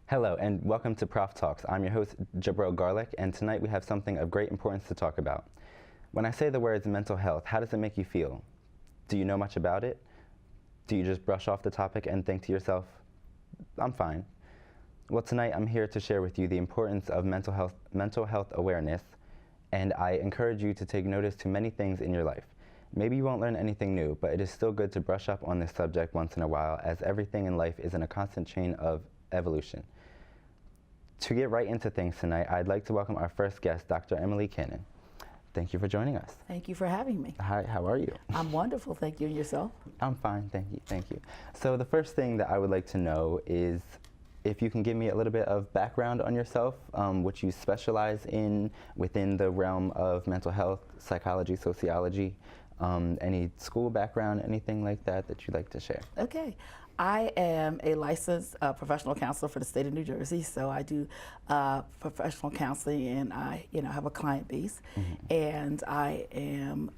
Hello and welcome to Prof Talks. I'm your host, Jabril Garlick, and tonight we have something of great importance to talk about. When I say the words mental health, how does it make you feel? Do you know much about it? Do you just brush off the topic and think to yourself, I'm fine? Well, tonight I'm here to share with you the importance of mental health awareness, and I encourage you to take notice to many things in your life. Maybe you won't learn anything new, but it is still good to brush up on this subject once in a while, as everything in life is in a constant chain of evolution. To get right into things tonight, I'd like to welcome our first guest, Dr. Emily Cannon. Thank you for joining us. Thank you for having me. Hi, how are you? I'm wonderful, thank you. And yourself? I'm fine, thank you. So the first thing that I would like to know is if you can give me a little bit of background on yourself, what you specialize in within the realm of mental health, psychology, sociology, any school background, anything like that that you'd like to share. Okay. I am a licensed professional counselor for the state of New Jersey, so I do professional counseling, and I, have a client base. And I am,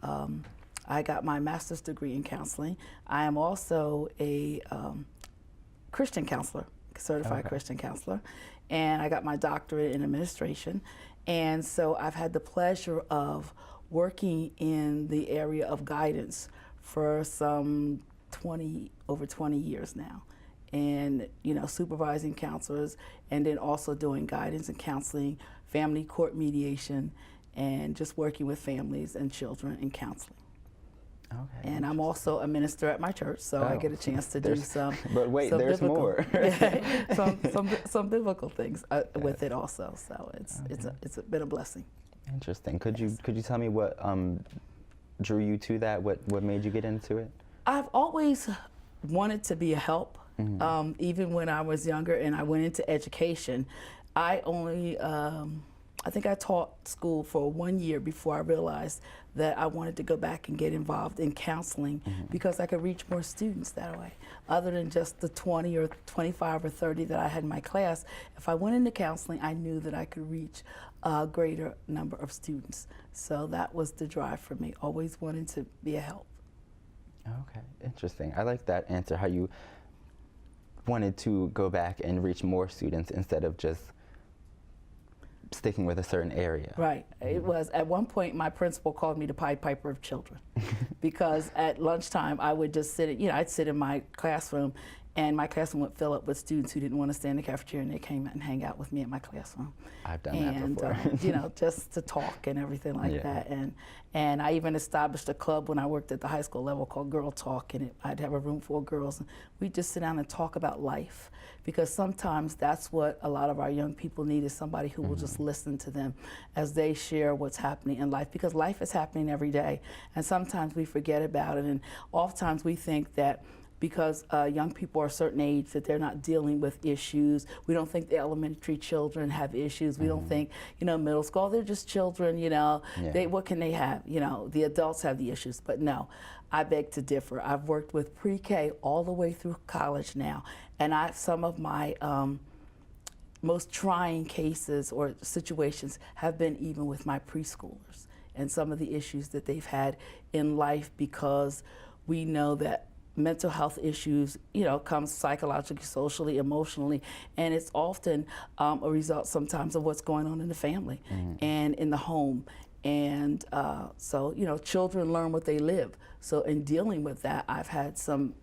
I got my master's degree in counseling. I am also a Christian counselor, certified Christian counselor, and I got my doctorate in administration. And so I've had the pleasure of working in the area of guidance for some over 20 years now, and supervising counselors, and then also doing guidance and counseling, family court mediation, and just working with families and children in counseling. Okay. And I'm also a minister at my church, so I get a chance to do some. But wait, there's biblical, more. some biblical things with it also. So it's been a blessing. Interesting. Could you tell me what drew you to that? What made you get into it? I've always wanted to be a help, even when I was younger and I went into education. I only, I think I taught school for 1 year before I realized that I wanted to go back and get involved in counseling because I could reach more students that way. Other than just the 20 or 25 or 30 that I had in my class, if I went into counseling, I knew that I could reach a greater number of students. So that was the drive for me, always wanting to be a help. Okay, interesting. I like that answer, how you wanted to go back and reach more students instead of just sticking with a certain area. Right. It was, at one point, my principal called me the Pied Piper of children because at lunchtime I would just sit, I'd sit in my classroom, and my classroom would fill up with students who didn't want to stay in the cafeteria, and they came and hang out with me in my classroom. I've done that before. Just to talk and everything like that. And I even established a club when I worked at the high school level called Girl Talk, and I'd have a room full of girls, and we'd just sit down and talk about life, because sometimes that's what a lot of our young people need, is somebody who will just listen to them as they share what's happening in life, because life is happening every day, and sometimes we forget about it, and oftentimes we think that because young people are a certain age that they're not dealing with issues. We don't think the elementary children have issues. We don't think, middle school, they're just children, what can they have? The adults have the issues. But no, I beg to differ. I've worked with pre-K all the way through college now, and some of my most trying cases or situations have been even with my preschoolers and some of the issues that they've had in life, because we know that mental health issues, come psychologically, socially, emotionally, and it's often a result sometimes of what's going on in the family and in the home. And so, children learn what they live. So in dealing with that, I've had some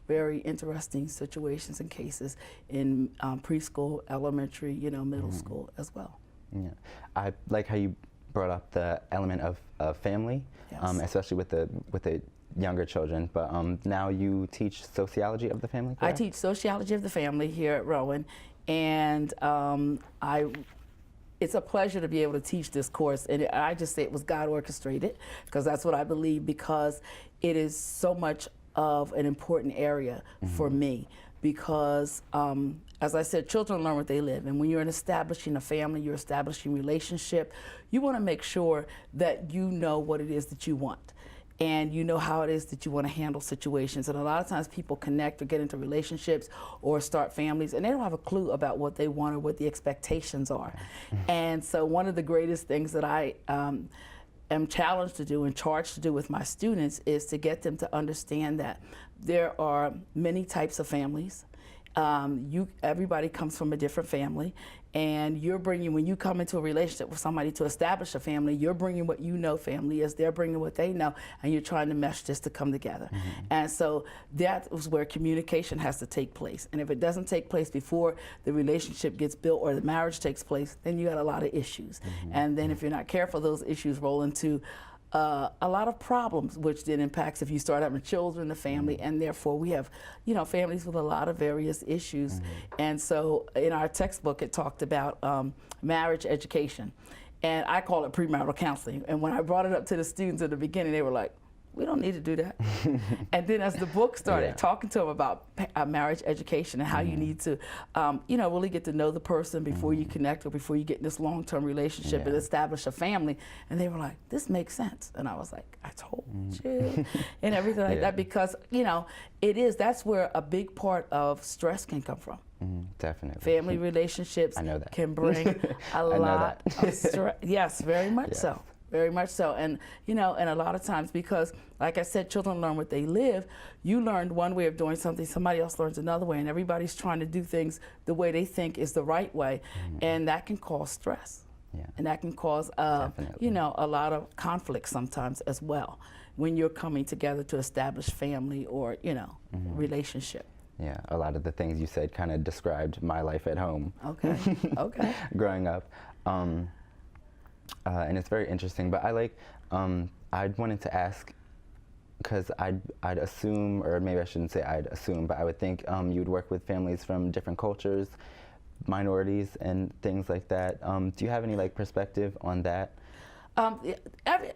very interesting situations and cases in preschool, elementary, middle school as well. Yeah, I like how you brought up the element of family, especially with the younger children, but now you teach sociology of the family, correct? I teach sociology of the family here at Rowan, and it's a pleasure to be able to teach this course, and I just say it was God orchestrated, because that's what I believe, because it is so much of an important area for me, because as I said, children learn what they live, and when you're establishing a family, you're establishing relationship, you want to make sure that you know what it is that you want. And you know how it is that you want to handle situations. And a lot of times people connect or get into relationships or start families, and they don't have a clue about what they want or what the expectations are. And so one of the greatest things that I am challenged to do and charged to do with my students is to get them to understand that there are many types of families, everybody comes from a different family, and when you come into a relationship with somebody to establish a family, you're bringing what you know family is, they're bringing what they know, and you're trying to mesh this to come together. And so that is where communication has to take place. And if it doesn't take place before the relationship gets built or the marriage takes place, then you got a lot of issues. And then if you're not careful, those issues roll into a lot of problems, which then impacts if you start having children, the family, and therefore we have, families with a lot of various issues. And so in our textbook, it talked about marriage education, and I call it premarital counseling. And when I brought it up to the students at the beginning, they were like, we don't need to do that. And then as the book started talking to them about marriage education and how you need to, really get to know the person before you connect or before you get in this long-term relationship and establish a family. And they were like, this makes sense. And I was like, I told you. And everything like that, because, that's where a big part of stress can come from. Definitely. Family relationships I know that. can bring a lot of stress. Yes, very much so. Very much so. And, and a lot of times, because like I said, children learn what they live. You learned one way of doing something, somebody else learns another way, and everybody's trying to do things the way they think is the right way. And that can cause stress. And that can cause, a lot of conflict sometimes as well when you're coming together to establish family or, relationship. Yeah, a lot of the things you said kind of described my life at home. Okay, okay. Growing up. And it's very interesting, but I wanted to ask, because I'd assume, or maybe I shouldn't say I'd assume, but I would think you'd work with families from different cultures, minorities, and things like that. Do you have any perspective on that?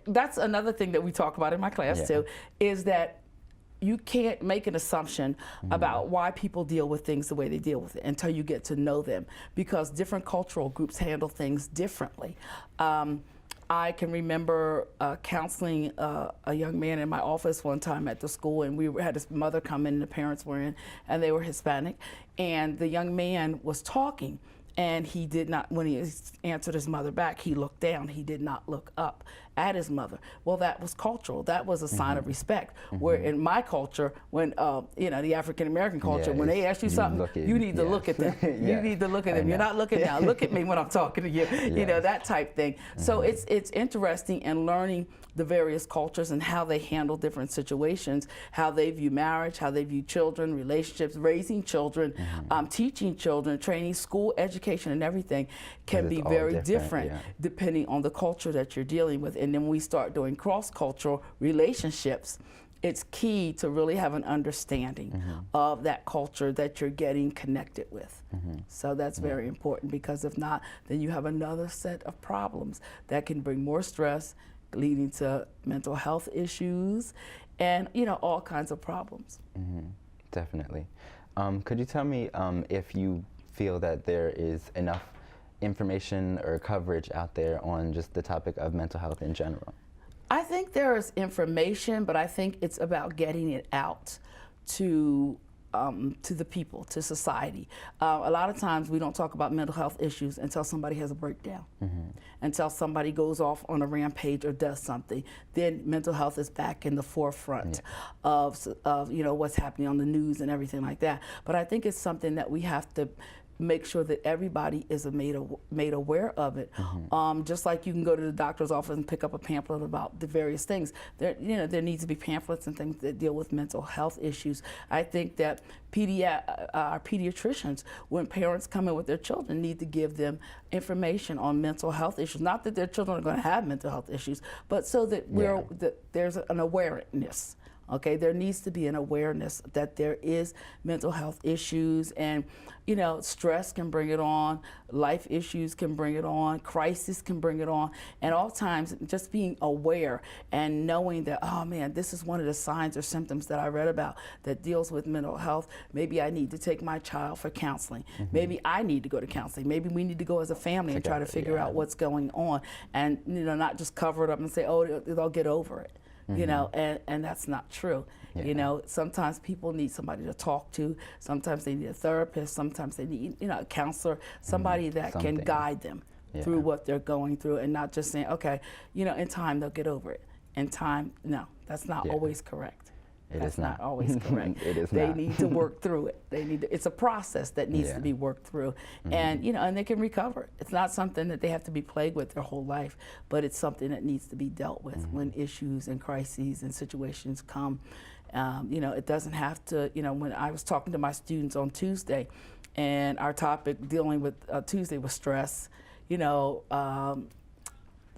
That's another thing that we talk about in my class too, is that you can't make an assumption about why people deal with things the way they deal with it until you get to know them, because different cultural groups handle things differently. I can remember counseling a young man in my office one time at the school, and we had his mother come in and the parents were in, and they were Hispanic, and the young man was talking, and he did not, when he answered his mother back, he looked down, he did not look up at his mother. Well, that was cultural. That was a sign of respect. Where in my culture, when, the African-American culture, when they ask you something, you need to look at them. You need to look at them. You're not looking down. Look at me when I'm talking to you. You know, that type thing. So it's interesting in learning the various cultures and how they handle different situations, how they view marriage, how they view children, relationships, raising children, teaching children, training, school education and everything can be very different depending on the culture that you're dealing with. And then when we start doing cross-cultural relationships, it's key to really have an understanding of that culture that you're getting connected with. So that's very important, because if not, then you have another set of problems that can bring more stress, leading to mental health issues and, all kinds of problems. Definitely. Could you tell me if you feel that there is enough information or coverage out there on just the topic of mental health in general? I think there is information, but I think it's about getting it out to the people, to society. A lot of times we don't talk about mental health issues until somebody has a breakdown, until somebody goes off on a rampage or does something. Then mental health is back in the forefront of what's happening on the news and everything like that. But I think it's something that we have to make sure that everybody is made aware of it. Just like you can go to the doctor's office and pick up a pamphlet about the various things. There needs to be pamphlets and things that deal with mental health issues. I think that our pediatricians, when parents come in with their children, need to give them information on mental health issues. Not that their children are going to have mental health issues, but so that there's an awareness. Okay, there needs to be an awareness that there is mental health issues, and stress can bring it on, life issues can bring it on, crisis can bring it on, and all times just being aware and knowing that, oh man, this is one of the signs or symptoms that I read about that deals with mental health. Maybe I need to take my child for counseling. Maybe I need to go to counseling. Maybe we need to go as a family and try to figure out what's going on, and not just cover it up and say, oh, they'll get over it. And that's not true. Sometimes people need somebody to talk to. Sometimes they need a therapist. Sometimes they need, a counselor, somebody that can guide them through what they're going through, and not just saying, okay, in time they'll get over it. In time, no, that's not always correct. That's not always correct. It is They not. need to work through it. It's a process that needs to be worked through, and and they can recover. It's not something that they have to be plagued with their whole life, but it's something that needs to be dealt with when issues and crises and situations come. It doesn't have to. When I was talking to my students on Tuesday, and our topic dealing with Tuesday was stress,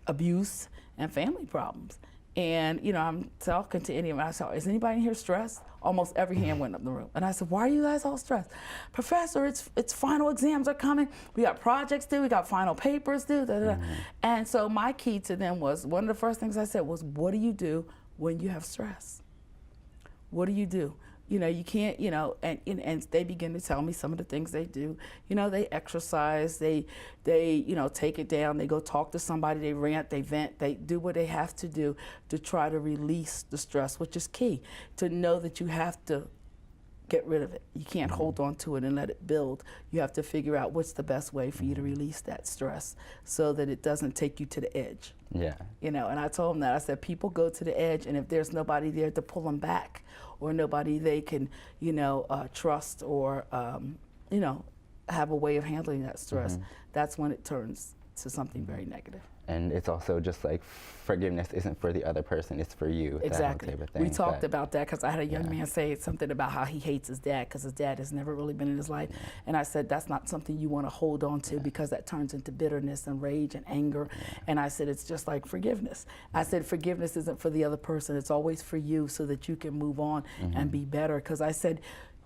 abuse and family problems. And, I'm talking to anyone. I said, is anybody in here stressed? Almost every hand went up in the room. And I said, why are you guys all stressed? Professor, it's final exams are coming. We got projects due. We got final papers due. Da, da, da. And so my key to them was, one of the first things I said was, what do you do when you have stress? What do you do? You can't, and they begin to tell me some of the things they do. They exercise, they take it down, they go talk to somebody, they rant, they vent, they do what they have to do to try to release the stress, which is key, to know that you have to get rid of it. You can't hold on to it and let it build. You have to figure out what's the best way for you to release that stress so that it doesn't take you to the edge. Yeah. And I told them that. I said, people go to the edge, and if there's nobody there to pull them back, or nobody they can, trust, or, have a way of handling that stress, that's when it turns to something very negative. And it's also just like forgiveness isn't for the other person, it's for you. Exactly. That type of thing. We talked about that because I had a young man say something about how he hates his dad because his dad has never really been in his life. And I said, that's not something you want to hold on to because that turns into bitterness and rage and anger. And I said, it's just like forgiveness. I said, forgiveness isn't for the other person, it's always for you so that you can move on and be better. Because I said,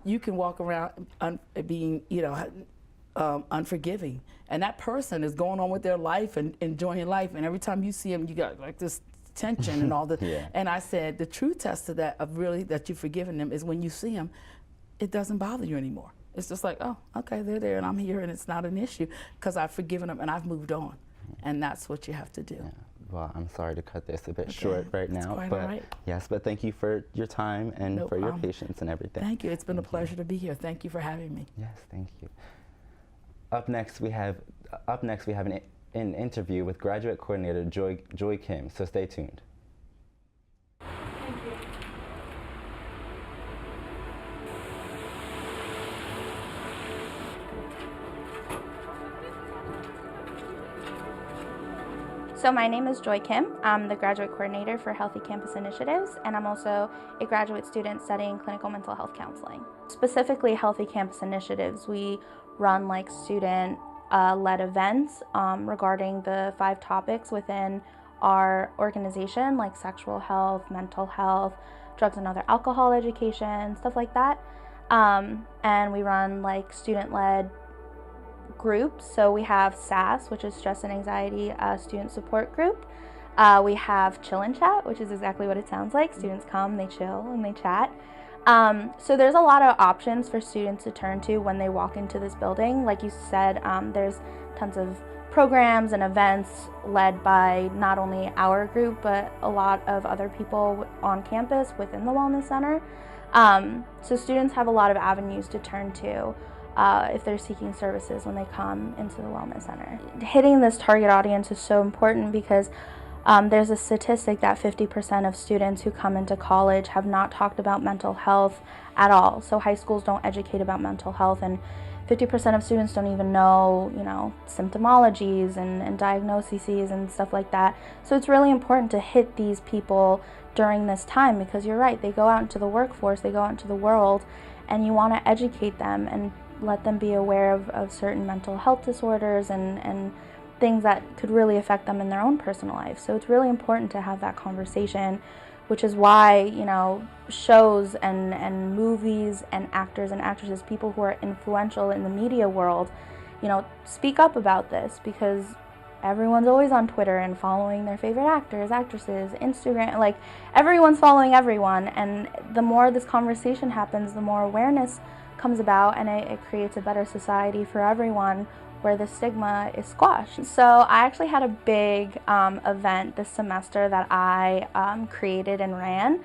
you can walk around being, unforgiving, and that person is going on with their life and enjoying life, and every time you see them you got like this tension and all this. And I said the true test of that, of really that you've forgiven them, is when you see them it doesn't bother you anymore. It's just like, oh, okay, they're there and I'm here and it's not an issue because I've forgiven them and I've moved on. And that's what you have to do. Well, I'm sorry to cut this a bit short right now, quite but all right. yes, but thank you for your time and No for your problem. patience and everything. Thank you. It's been a pleasure to be here. Thank you for having me. Yes, thank you. Up next, we have an interview with graduate coordinator Joy Kim. So stay tuned. So my name is Joy Kim. I'm the graduate coordinator for Healthy Campus Initiatives, and I'm also a graduate student studying clinical mental health counseling. Specifically, Healthy Campus Initiatives, we run like student-led events regarding the 5 topics within our organization, like sexual health, mental health, drugs and other alcohol education, stuff like that. And we run like student-led groups. So we have SAS, which is Stress and Anxiety Student Support Group. We have Chill and Chat, which is exactly what it sounds like. Students come, they chill, and they chat. So there's a lot of options for students to turn to when they walk into this building. Like you said, there's tons of programs and events led by not only our group, but a lot of other people on campus within the Wellness Center. So students have a lot of avenues to turn to if they're seeking services when they come into the Wellness Center. Hitting this target audience is so important because there's a statistic that 50% of students who come into college have not talked about mental health at all. So high schools don't educate about mental health, and 50% of students don't even know, symptomologies and diagnoses and stuff like that. So it's really important to hit these people during this time because you're right, they go out into the workforce, they go out into the world, and you want to educate them and let them be aware of certain mental health disorders and things that could really affect them in their own personal life. So it's really important to have that conversation, which is why, shows and movies and actors and actresses, people who are influential in the media world, speak up about this because everyone's always on Twitter and following their favorite actors, actresses, Instagram, like everyone's following everyone. And the more this conversation happens, the more awareness comes about, and it creates a better society for everyone where the stigma is squashed. So I actually had a big event this semester that I created and ran.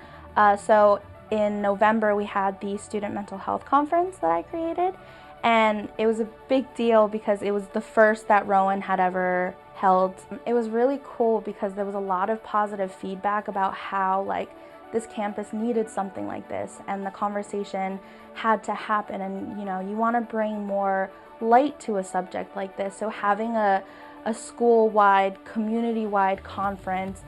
So in November we had the Student Mental Health Conference that I created, and it was a big deal because it was the first that Rowan had ever held. It was really cool because there was a lot of positive feedback about how this campus needed something like this, and the conversation had to happen. And you want to bring more light to a subject like this. So having a school-wide, community-wide conference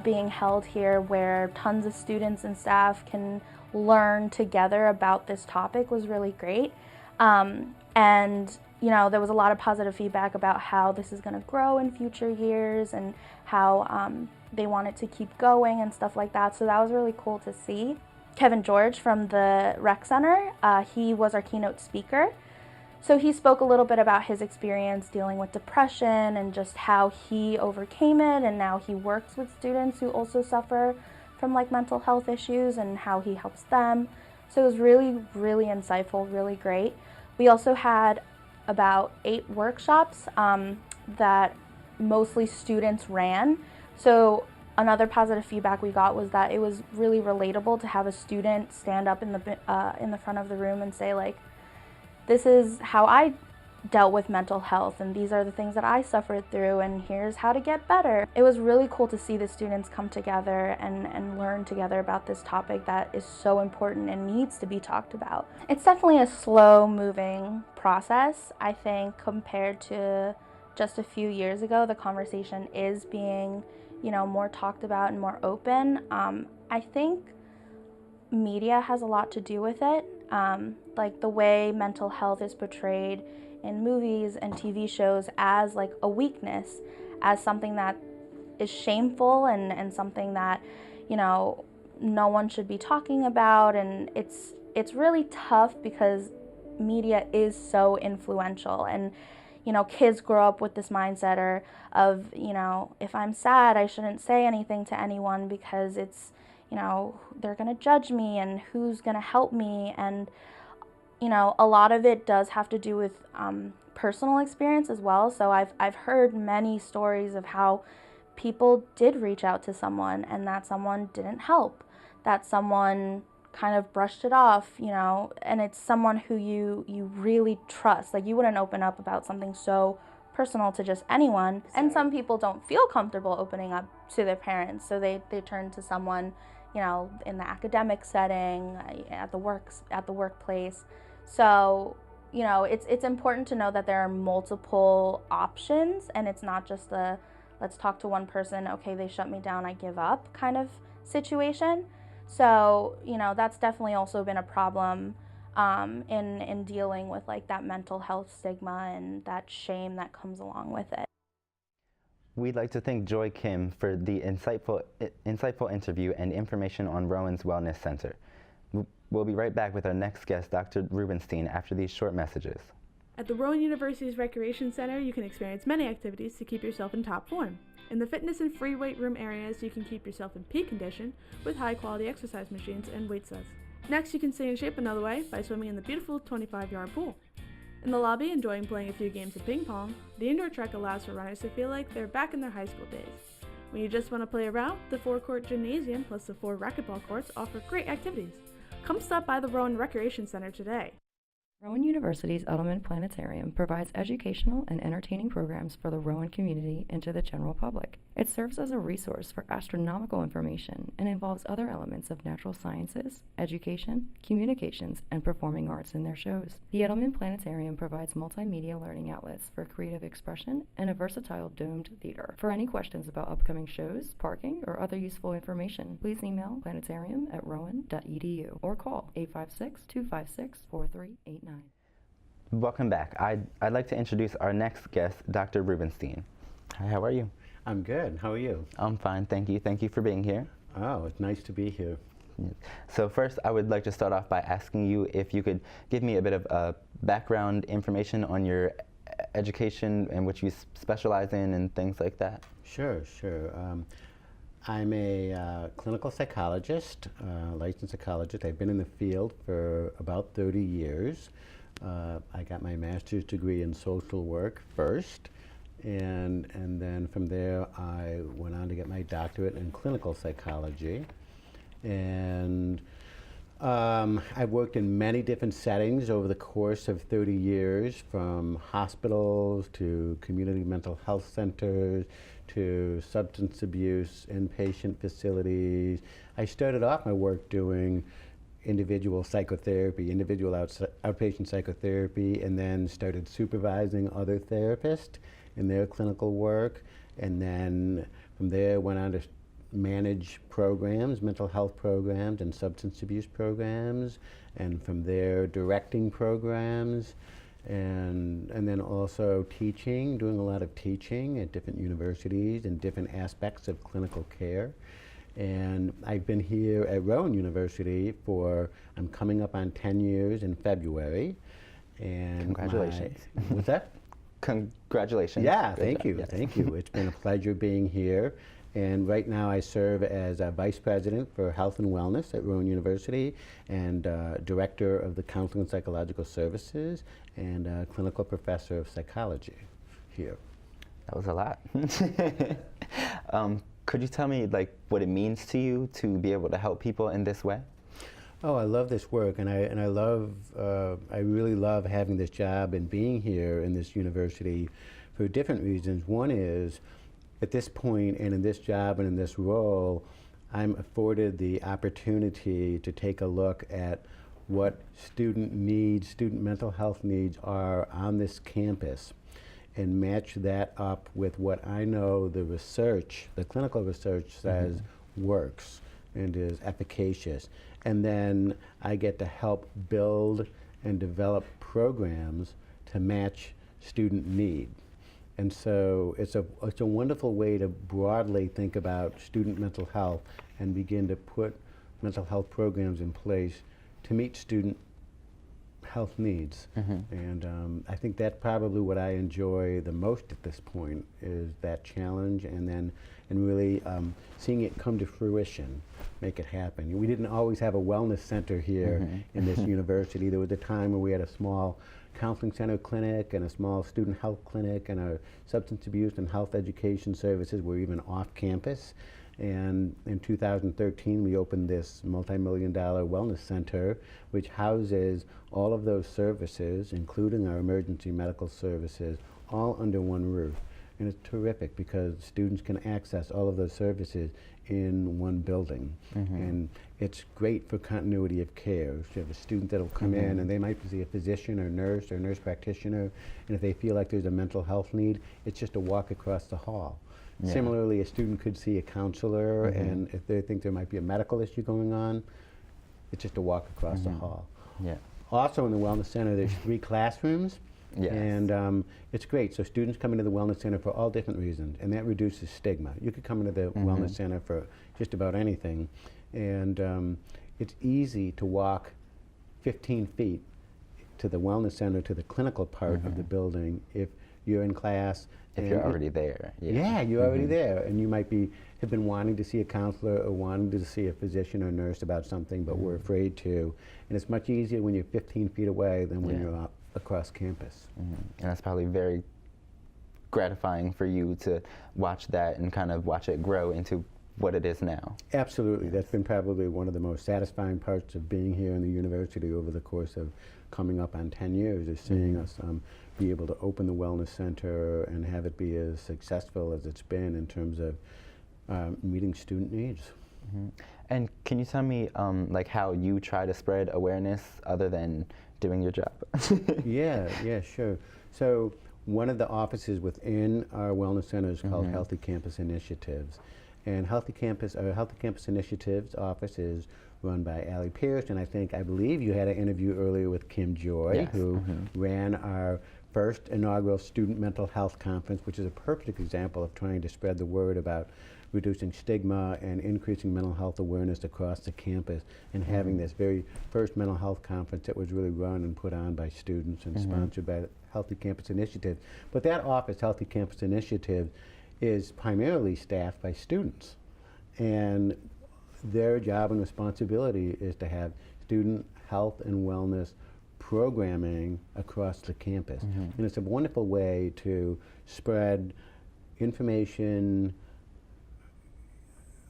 being held here where tons of students and staff can learn together about this topic was really great. And there was a lot of positive feedback about how this is going to grow in future years and how they want it to keep going and stuff like that. So that was really cool to see. Kevin George from the Rec Center, he was our keynote speaker. So he spoke a little bit about his experience dealing with depression and just how he overcame it, and now he works with students who also suffer from mental health issues and how he helps them. So it was really, really insightful, really great. We also had about 8 workshops that mostly students ran. So another positive feedback we got was that it was really relatable to have a student stand up in the front of the room and say, this is how I dealt with mental health, and these are the things that I suffered through, and here's how to get better. It was really cool to see the students come together and learn together about this topic that is so important and needs to be talked about. It's definitely a slow-moving process, I think, compared to just a few years ago. The conversation is being, more talked about and more open. I think media has a lot to do with it. The way mental health is portrayed in movies and TV shows as a weakness, as something that is shameful and something that, no one should be talking about. And it's really tough because media is so influential, and kids grow up with this mindset of if I'm sad, I shouldn't say anything to anyone because it's they're gonna judge me and who's gonna help me. And a lot of it does have to do with personal experience as well. So I've heard many stories of how people did reach out to someone and that someone didn't help, that someone kind of brushed it off, and it's someone who you really trust. You wouldn't open up about something so personal to just anyone. And some people don't feel comfortable opening up to their parents, so they turn to someone, in the academic setting, at the workplace. So, it's important to know that there are multiple options, and it's not just a let's talk to one person, okay, they shut me down, I give up kind of situation. So, that's definitely also been a problem in dealing with that mental health stigma and that shame that comes along with it. We'd like to thank Joy Kim for the insightful interview and information on Rowan's Wellness Center. We'll be right back with our next guest, Dr. Rubenstein, after these short messages. At the Rowan University's Recreation Center, you can experience many activities to keep yourself in top form. In the fitness and free weight room areas, you can keep yourself in peak condition with high-quality exercise machines and weight sets. Next, you can stay in shape another way by swimming in the beautiful 25-yard pool. In the lobby, enjoying playing a few games of ping pong, the indoor track allows for runners to feel like they're back in their high school days. When you just want to play around, the 4-court gymnasium plus the 4 racquetball courts offer great activities. Come stop by the Rowan Recreation Center today. Rowan University's Edelman Planetarium provides educational and entertaining programs for the Rowan community and to the general public. It serves as a resource for astronomical information and involves other elements of natural sciences, education, communications, and performing arts in their shows. The Edelman Planetarium provides multimedia learning outlets for creative expression and a versatile domed theater. For any questions about upcoming shows, parking, or other useful information, please email planetarium@rowan.edu or call 856-256-4389. Welcome back. I'd like to introduce our next guest, Dr. Rubenstein. Hi, how are you? I'm good. How are you? I'm fine, thank you. Thank you for being here. Oh, it's nice to be here. So first, I would like to start off by asking you if you could give me a bit of background information on your education and what you specialize in and things like that. Sure. I'm a clinical psychologist, licensed psychologist. I've been in the field for about 30 years. I got my master's degree in social work first, and then from there I went on to get my doctorate in clinical psychology. And I've worked in many different settings over the course of 30 years, from hospitals to community mental health centers to substance abuse inpatient facilities. I started off my work doing individual psychotherapy, individual outpatient psychotherapy, and then started supervising other therapists in their clinical work. And then from there went on to manage programs, mental health programs and substance abuse programs, and from there directing programs, and then also teaching, doing a lot of teaching at different universities and different aspects of clinical care. And I've been here at Rowan University I'm coming up on 10 years in February. And congratulations. What's that? Congratulations. Yeah, thank you, Yes. thank you. It's been a pleasure being here. And right now I serve as a Vice President for Health and Wellness at Rowan University and Director of the Counseling and Psychological Services and Clinical Professor of Psychology here. That was a lot. Could you tell me what it means to you to be able to help people in this way? Oh, I love this work, and I really love having this job and being here in this university for different reasons. One is, at this point and in this job and in this role, I'm afforded the opportunity to take a look at what student mental health needs are on this campus, and match that up with what I know the clinical research says works and is efficacious. And then I get to help build and develop programs to match student need. And so it's a wonderful way to broadly think about student mental health and begin to put mental health programs in place to meet student health needs. And I think that's probably what I enjoy the most at this point, is that challenge, and really seeing it come to fruition, make it happen. We didn't always have a wellness center here in this university. There was a time where we had a small counseling center clinic and a small student health clinic, and our substance abuse and health education services were even off campus. And in 2013, we opened this multi-million-dollar wellness center, which houses all of those services, including our emergency medical services, all under one roof. And it's terrific because students can access all of those services in one building. And it's great for continuity of care. If you have a student that'll come in and they might see a physician or nurse practitioner, and if they feel like there's a mental health need, it's just a walk across the hall. Yeah. Similarly, a student could see a counselor, and if they think there might be a medical issue going on, it's just a walk across the hall. Yeah. Also in the Wellness Center, there's 3 classrooms, and it's great. So students come into the Wellness Center for all different reasons, and that reduces stigma. You could come into the Wellness Center for just about anything, and it's easy to walk 15 feet to the Wellness Center, to the clinical part of the building, if you're in class. If you're already there. Yeah, you're already there, and you might have been wanting to see a counselor or wanting to see a physician or nurse about something, but we're afraid to. And it's much easier when you're 15 feet away than when you're up across campus. And that's probably very gratifying for you to watch that and kind of watch it grow into what it is now. Absolutely. That's been probably one of the most satisfying parts of being here in the university over the course of coming up on 10 years, is seeing us be able to open the Wellness Center and have it be as successful as it's been in terms of meeting student needs. And can you tell me how you try to spread awareness other than doing your job? Yeah, sure. So one of the offices within our Wellness Center is called Healthy Campus Initiatives. And Healthy Campus Initiatives office is run by Allie Pierce, and I believe you had an interview earlier with Kim Joy, who ran our first inaugural Student Mental Health Conference, which is a perfect example of trying to spread the word about reducing stigma and increasing mental health awareness across the campus, and having this very first mental health conference that was really run and put on by students and sponsored by Healthy Campus Initiative. But that office, Healthy Campus Initiative, is primarily staffed by students, and their job and responsibility is to have student health and wellness programming across the campus. And it's a wonderful way to spread information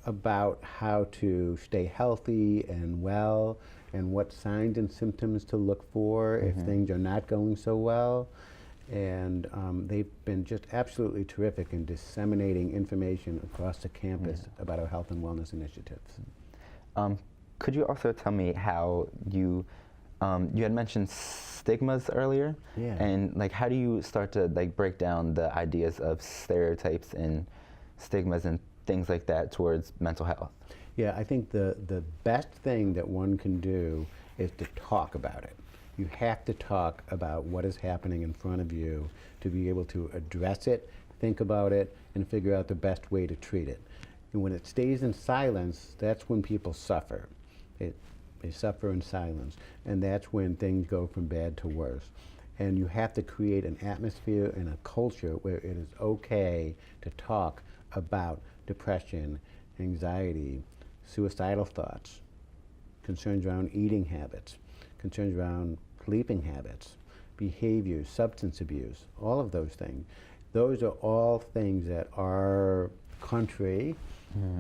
about how to stay healthy and well, and what signs and symptoms to look for if things are not going so well. And they've been just absolutely terrific in disseminating information across the campus about our health and wellness initiatives. Could you also tell me how you had mentioned stigmas earlier? Yeah. And like, how do you start to like break down the ideas of stereotypes and stigmas and things like that towards mental health? Yeah, I think the best thing that one can do is to talk about it. You have to talk about what is happening in front of you to be able to address it, think about it, and figure out the best way to treat it. And when it stays in silence, that's when people suffer. They suffer in silence, and that's when things go from bad to worse. And you have to create an atmosphere and a culture where it is okay to talk about depression, anxiety, suicidal thoughts, concerns around eating habits, concerns around sleeping habits, behaviors, substance abuse, all of those things. Those are all things that our country,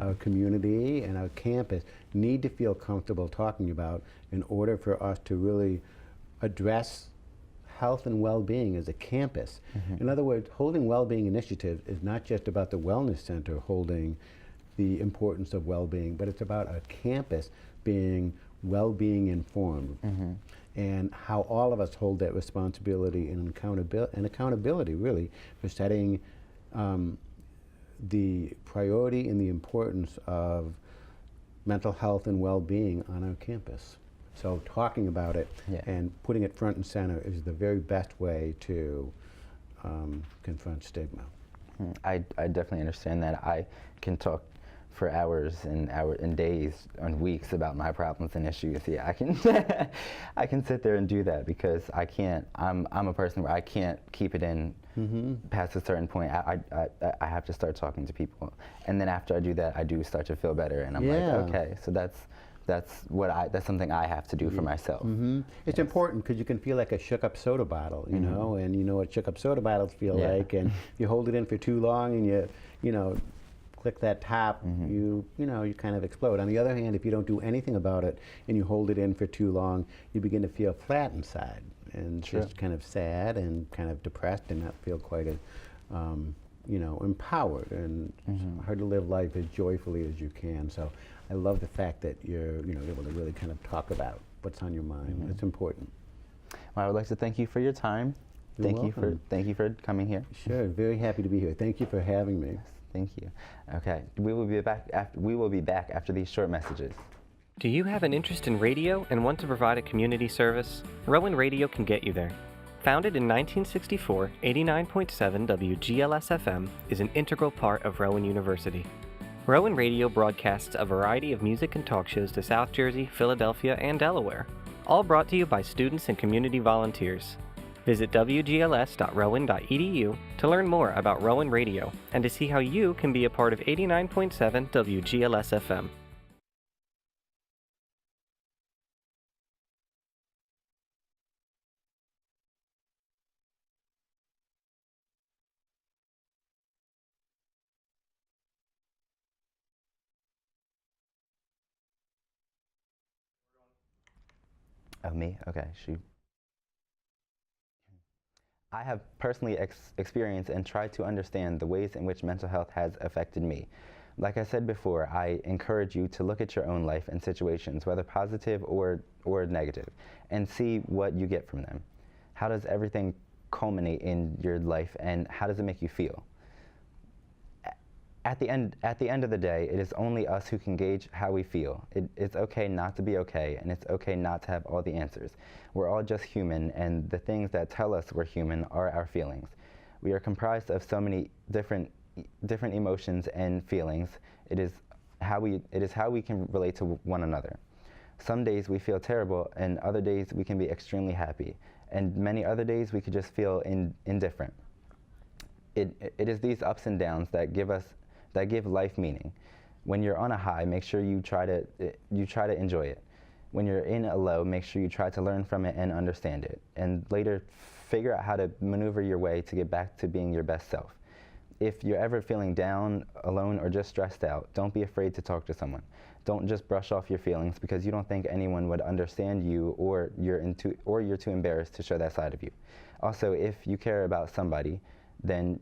our community, and our campus need to feel comfortable talking about in order for us to really address health and well-being as a campus. In other words, holding well-being initiatives is not just about the wellness center holding the importance of well-being, but it's about a campus being well-being informed, and how all of us hold that responsibility and accountability really for setting the priority and the importance of mental health and well-being on our campus. So talking about it and putting it front and center is the very best way to confront stigma. I definitely understand that. I can talk for hours and days and weeks about my problems and issues. Yeah, I can I can sit there and do that because I can't. I'm a person where I can't keep it in past a certain point. I have to start talking to people, and then after I do that, I do start to feel better, and I'm like, okay, so that's something I have to do for myself. It's important because you can feel like a shook-up soda bottle, you know, and you know what shook-up soda bottles feel like, and you hold it in for too long, and you know, click that top, you kind of explode. On the other hand, if you don't do anything about it and you hold it in for too long, you begin to feel flat inside and just kind of sad and kind of depressed and not feel quite as, empowered, and it's hard to live life as joyfully as you can. So I love the fact that you're able to really kind of talk about what's on your mind. It's important. Well, I would like to thank you for your time. Thank you for coming here. Sure, very happy to be here. Thank you for having me. Thank you. Okay, we will be back after these short messages. Do you have an interest in radio and want to provide a community service? Rowan Radio can get you there. Founded in 1964, 89.7 WGLS-FM is an integral part of Rowan University. Rowan Radio broadcasts a variety of music and talk shows to South Jersey, Philadelphia, and Delaware, all brought to you by students and community volunteers. Visit wgls.rowan.edu to learn more about Rowan Radio and to see how you can be a part of 89.7 WGLS-FM. Oh, me? Okay, shoot. I have personally experienced and tried to understand the ways in which mental health has affected me. Like I said before, I encourage you to look at your own life and situations, whether positive or negative, and see what you get from them. How does everything culminate in your life, and how does it make you feel? At the end of the day, it is only us who can gauge how we feel. It's okay not to be okay, and it's okay not to have all the answers. We're all just human, and the things that tell us we're human are our feelings. We are comprised of so many different emotions and feelings. It is how we can relate to one another. Some days we feel terrible, and other days we can be extremely happy, and many other days we could just feel indifferent. It is these ups and downs that give life meaning. When you're on a high, make sure you try to enjoy it. When you're in a low, make sure you try to learn from it and understand it, and later figure out how to maneuver your way to get back to being your best self. If you're ever feeling down, alone, or just stressed out, don't be afraid to talk to someone. Don't just brush off your feelings because you don't think anyone would understand you, or you're too embarrassed to show that side of you. Also, if you care about somebody, and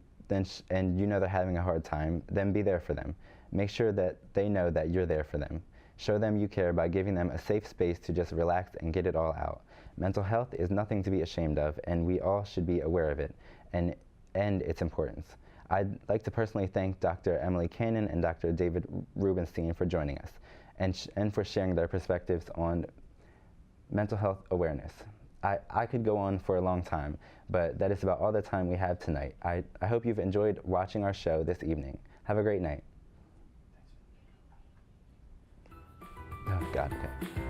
you know they're having a hard time, then be there for them. Make sure that they know that you're there for them. Show them you care by giving them a safe space to just relax and get it all out. Mental health is nothing to be ashamed of, and we all should be aware of it and its importance. I'd like to personally thank Dr. Emily Cannon and Dr. David Rubenstein for joining us and for sharing their perspectives on mental health awareness. I could go on for a long time, but that is about all the time we have tonight. I hope you've enjoyed watching our show this evening. Have a great night. Oh, God, okay.